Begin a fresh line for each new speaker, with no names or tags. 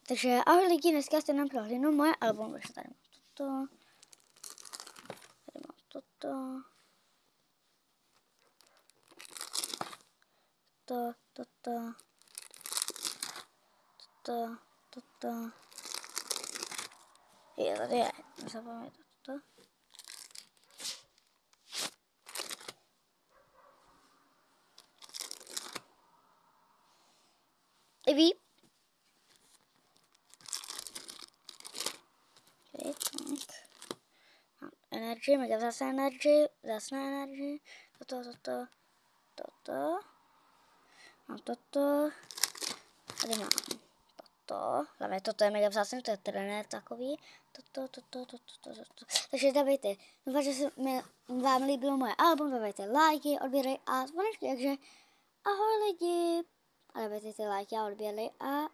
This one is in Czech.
Takže ahoj lidi, dneska jste nám prohlídnou moje album, takže tady mám toto, toto, je, tady je, nezapomeňte toto. I ví. Okay, tak. Mám energy, mega vzácná energy, toto. Mám toto. Tady mám toto. Hlavně toto je mega vzácný, to je trenér takový. Toto. Takže dávejte, doufám, že se vám líbilo moje album, dávejte lajky, odběry a zvonečky, takže ahoj lidi. A dávejte ty lajky a odběry a